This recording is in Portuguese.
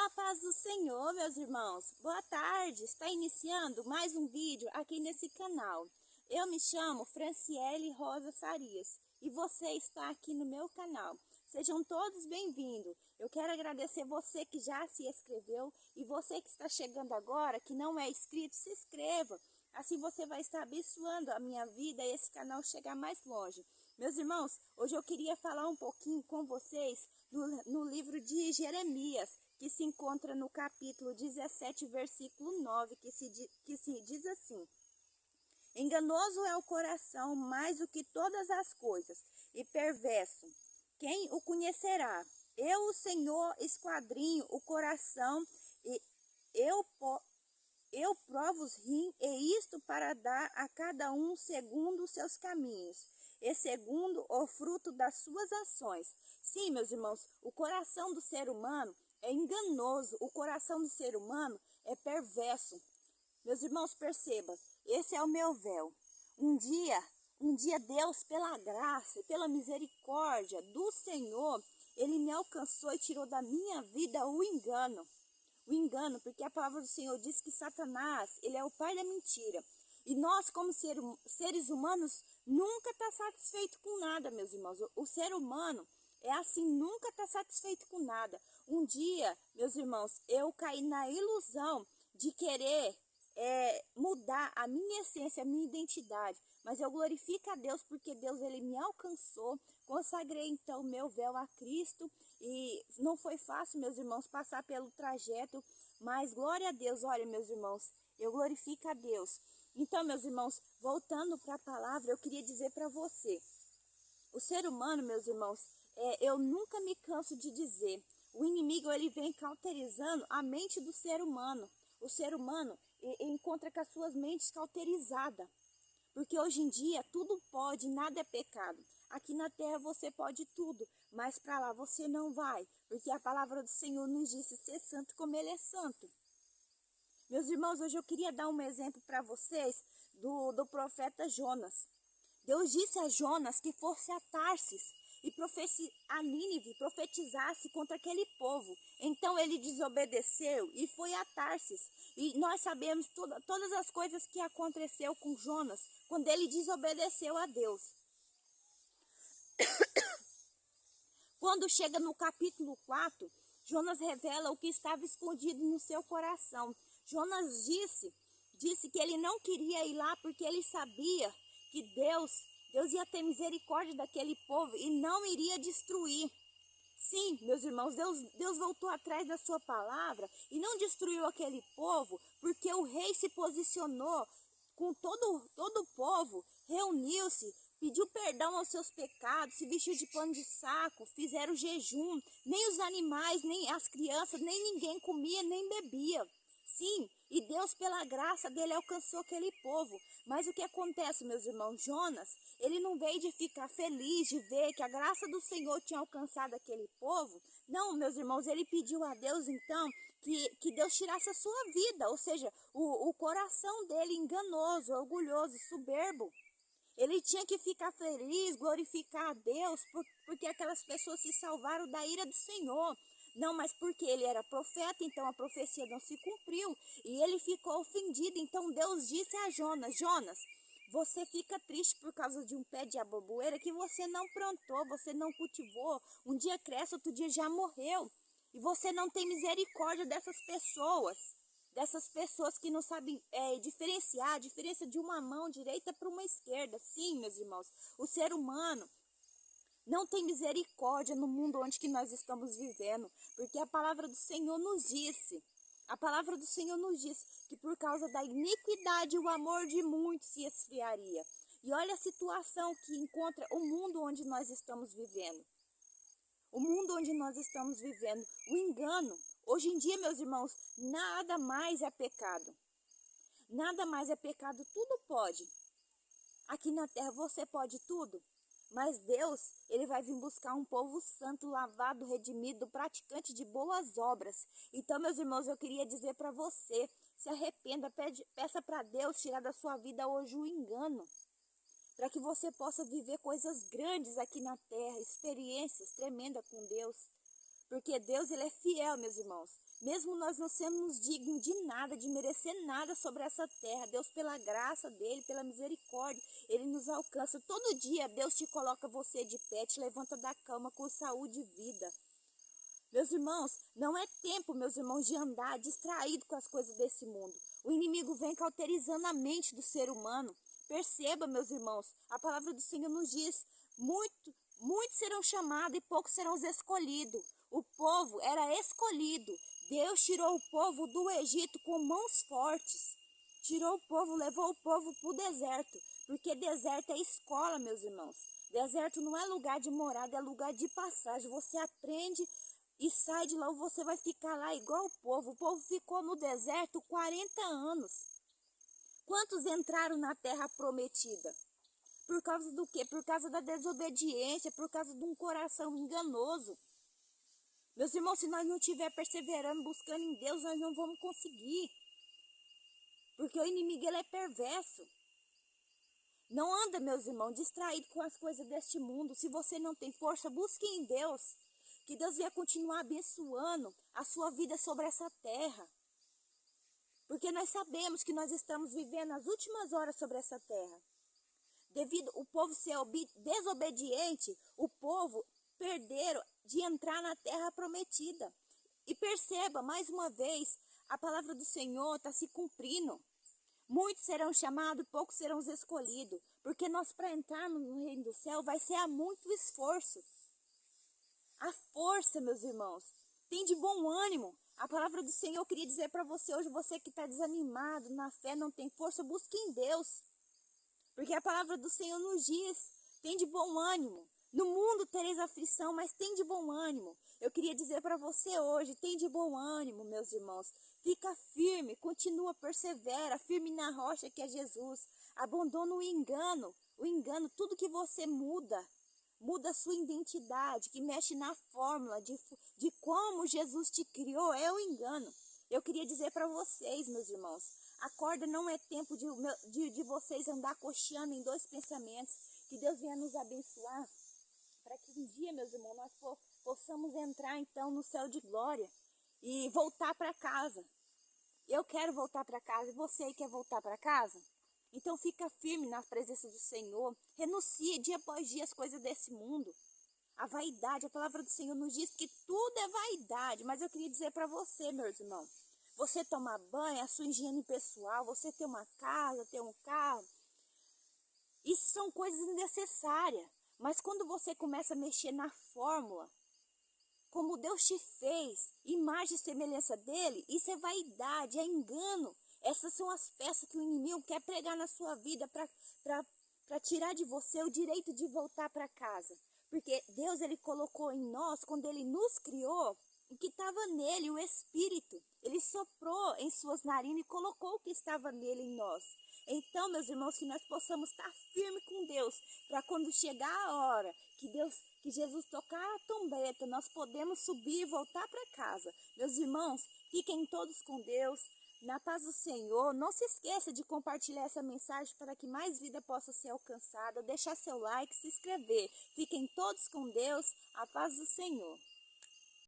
A paz do Senhor, meus irmãos. Boa tarde. Está iniciando mais um vídeo aqui nesse canal. Eu me chamo Franciele Rosa Farias e você está aqui no meu canal. Sejam todos bem-vindos. Eu quero agradecer você que já se inscreveu e você que está chegando agora, que não é inscrito, se inscreva. Assim você vai estar abençoando a minha vida e esse canal chegar mais longe. Meus irmãos, hoje eu queria falar um pouquinho com vocês no livro de Jeremias, que se encontra no capítulo 17, versículo 9, que se diz assim: enganoso é o coração mais do que todas as coisas, e perverso. Quem o conhecerá? Eu, o Senhor, esquadrinho o coração, e eu provo os rins, e isto para dar a cada um segundo os seus caminhos, e segundo o fruto das suas ações. Sim, meus irmãos, o coração do ser humano é enganoso, o coração do ser humano é perverso. Meus irmãos, percebam, esse é o meu véu. Um dia Deus, pela graça e pela misericórdia do Senhor, Ele me alcançou e tirou da minha vida o engano. O engano, porque a palavra do Senhor diz que Satanás, ele é o pai da mentira. E nós, como seres humanos, nunca está satisfeito com nada, meus irmãos. O ser humano é assim, nunca está satisfeito com nada. Um dia, meus irmãos, eu caí na ilusão de querer mudar a minha essência, a minha identidade. Mas eu glorifico a Deus porque Deus, ele me alcançou. Consagrei então meu véu a Cristo. E não foi fácil, meus irmãos, passar pelo trajeto. Mas glória a Deus, olha, meus irmãos, eu glorifico a Deus. Então, meus irmãos, voltando para a palavra, eu queria dizer para você. O ser humano, meus irmãos, eu nunca me canso de dizer. O inimigo, ele vem cauterizando a mente do ser humano. O ser humano encontra com as suas mentes cauterizadas. Porque hoje em dia tudo pode, nada é pecado. Aqui na terra você pode tudo, mas para lá você não vai. Porque a palavra do Senhor nos disse ser santo como Ele é santo. Meus irmãos, hoje eu queria dar um exemplo para vocês do profeta Jonas. Deus disse a Jonas que fosse a Tarsis e a Nínive profetizasse contra aquele povo. Então ele desobedeceu e foi a Tarsis. E nós sabemos todas as coisas que aconteceu com Jonas quando ele desobedeceu a Deus. Quando chega no capítulo 4, Jonas revela o que estava escondido no seu coração. Jonas disse que ele não queria ir lá porque ele sabia que Deus ia ter misericórdia daquele povo e não iria destruir. Sim, meus irmãos, Deus voltou atrás da sua palavra e não destruiu aquele povo, porque o rei se posicionou com todo o povo, reuniu-se, pediu perdão aos seus pecados, se vestiu de pano de saco, fizeram jejum, nem os animais, nem as crianças, nem ninguém comia, nem bebia. Sim, e Deus, pela graça dele, alcançou aquele povo. Mas o que acontece, meus irmãos? Jonas, ele não veio de ficar feliz de ver que a graça do Senhor tinha alcançado aquele povo. Não, meus irmãos, ele pediu a Deus, então, que Deus tirasse a sua vida. Ou seja, o coração dele enganoso, orgulhoso, soberbo. Ele tinha que ficar feliz, glorificar a Deus, porque aquelas pessoas se salvaram da ira do Senhor. Não, mas porque ele era profeta, então a profecia não se cumpriu. E ele ficou ofendido. Então Deus disse a Jonas: Jonas, você fica triste por causa de um pé de aboboeira que você não plantou, você não cultivou. Um dia cresce, outro dia já morreu. E você não tem misericórdia dessas pessoas que não sabem diferenciar a diferença de uma mão direita para uma esquerda. Sim, meus irmãos, o ser humano não tem misericórdia no mundo onde que nós estamos vivendo, porque a palavra do Senhor nos disse, que por causa da iniquidade o amor de muitos se esfriaria. E olha a situação que encontra o mundo onde nós estamos vivendo. O mundo onde nós estamos vivendo, o engano. Hoje em dia, meus irmãos, nada mais é pecado. Nada mais é pecado, tudo pode. Aqui na terra você pode tudo. Mas Deus, ele vai vir buscar um povo santo, lavado, redimido, praticante de boas obras. Então, meus irmãos, eu queria dizer para você, se arrependa, peça para Deus tirar da sua vida hoje o engano. Para que você possa viver coisas grandes aqui na terra, experiências tremendas com Deus. Porque Deus, ele é fiel, meus irmãos. Mesmo nós não sermos dignos de nada, de merecer nada sobre essa terra, Deus, pela graça dele, pela misericórdia, ele nos alcança. Todo dia Deus te coloca você de pé, te levanta da cama com saúde e vida. Meus irmãos, não é tempo, meus irmãos, de andar distraído com as coisas desse mundo. O inimigo vem cauterizando a mente do ser humano. Perceba, meus irmãos, a palavra do Senhor nos diz, muitos serão chamados e poucos serão os escolhidos. O povo era escolhido. Deus tirou o povo do Egito com mãos fortes. Tirou o povo, levou o povo para o deserto. Porque deserto é escola, meus irmãos. Deserto não é lugar de morada, é lugar de passagem. Você aprende e sai de lá, você vai ficar lá igual o povo. O povo ficou no deserto 40 anos. Quantos entraram na terra prometida? Por causa do quê? Por causa da desobediência, por causa de um coração enganoso. Meus irmãos, se nós não estiver perseverando, buscando em Deus, nós não vamos conseguir. Porque o inimigo, ele é perverso. Não anda, meus irmãos, distraído com as coisas deste mundo. Se você não tem força, busque em Deus. Que Deus venha continuar abençoando a sua vida sobre essa terra. Porque nós sabemos que nós estamos vivendo as últimas horas sobre essa terra. Devido ao povo ser desobediente, o povo perderam de entrar na terra prometida. E perceba, mais uma vez, a palavra do Senhor está se cumprindo. Muitos serão chamados, poucos serão os escolhidos. Porque nós, para entrarmos no reino do céu, vai ser a muito esforço. A força, meus irmãos, tem de bom ânimo. A palavra do Senhor, eu queria dizer para você hoje, você que está desanimado, na fé, não tem força, busque em Deus. Porque a palavra do Senhor nos diz, tem de bom ânimo. No mundo tereis aflição, mas tem de bom ânimo. Eu queria dizer para você hoje, tem de bom ânimo, meus irmãos. Fica firme, continua, persevera, firme na rocha que é Jesus. Abandona o engano, tudo que você muda a sua identidade, que mexe na fórmula de como Jesus te criou, é o engano. Eu queria dizer para vocês, meus irmãos, acorda, não é tempo de vocês andar cocheando em dois pensamentos. Que Deus venha nos abençoar, para que um dia, meus irmãos, nós possamos entrar então no céu de glória e voltar para casa. Eu quero voltar para casa, e você aí quer voltar para casa? Então fica firme na presença do Senhor, renuncie dia após dia as coisas desse mundo. A vaidade, a palavra do Senhor nos diz que tudo é vaidade, mas eu queria dizer para você, meus irmãos, você tomar banho, a sua higiene pessoal, você ter uma casa, ter um carro, isso são coisas necessárias. Mas quando você começa a mexer na fórmula, como Deus te fez, imagem e semelhança dele, isso é vaidade, é engano. Essas são as peças que o inimigo quer pregar na sua vida para tirar de você o direito de voltar para casa. Porque Deus, ele colocou em nós, quando ele nos criou, o que estava nele, o Espírito. Ele soprou em suas narinas e colocou o que estava nele em nós. Então, meus irmãos, que nós possamos estar firmes com Deus, para quando chegar a hora que Jesus tocar a trombeta, nós podemos subir e voltar para casa. Meus irmãos, fiquem todos com Deus, na paz do Senhor. Não se esqueça de compartilhar essa mensagem para que mais vida possa ser alcançada, deixar seu like, se inscrever. Fiquem todos com Deus, a paz do Senhor.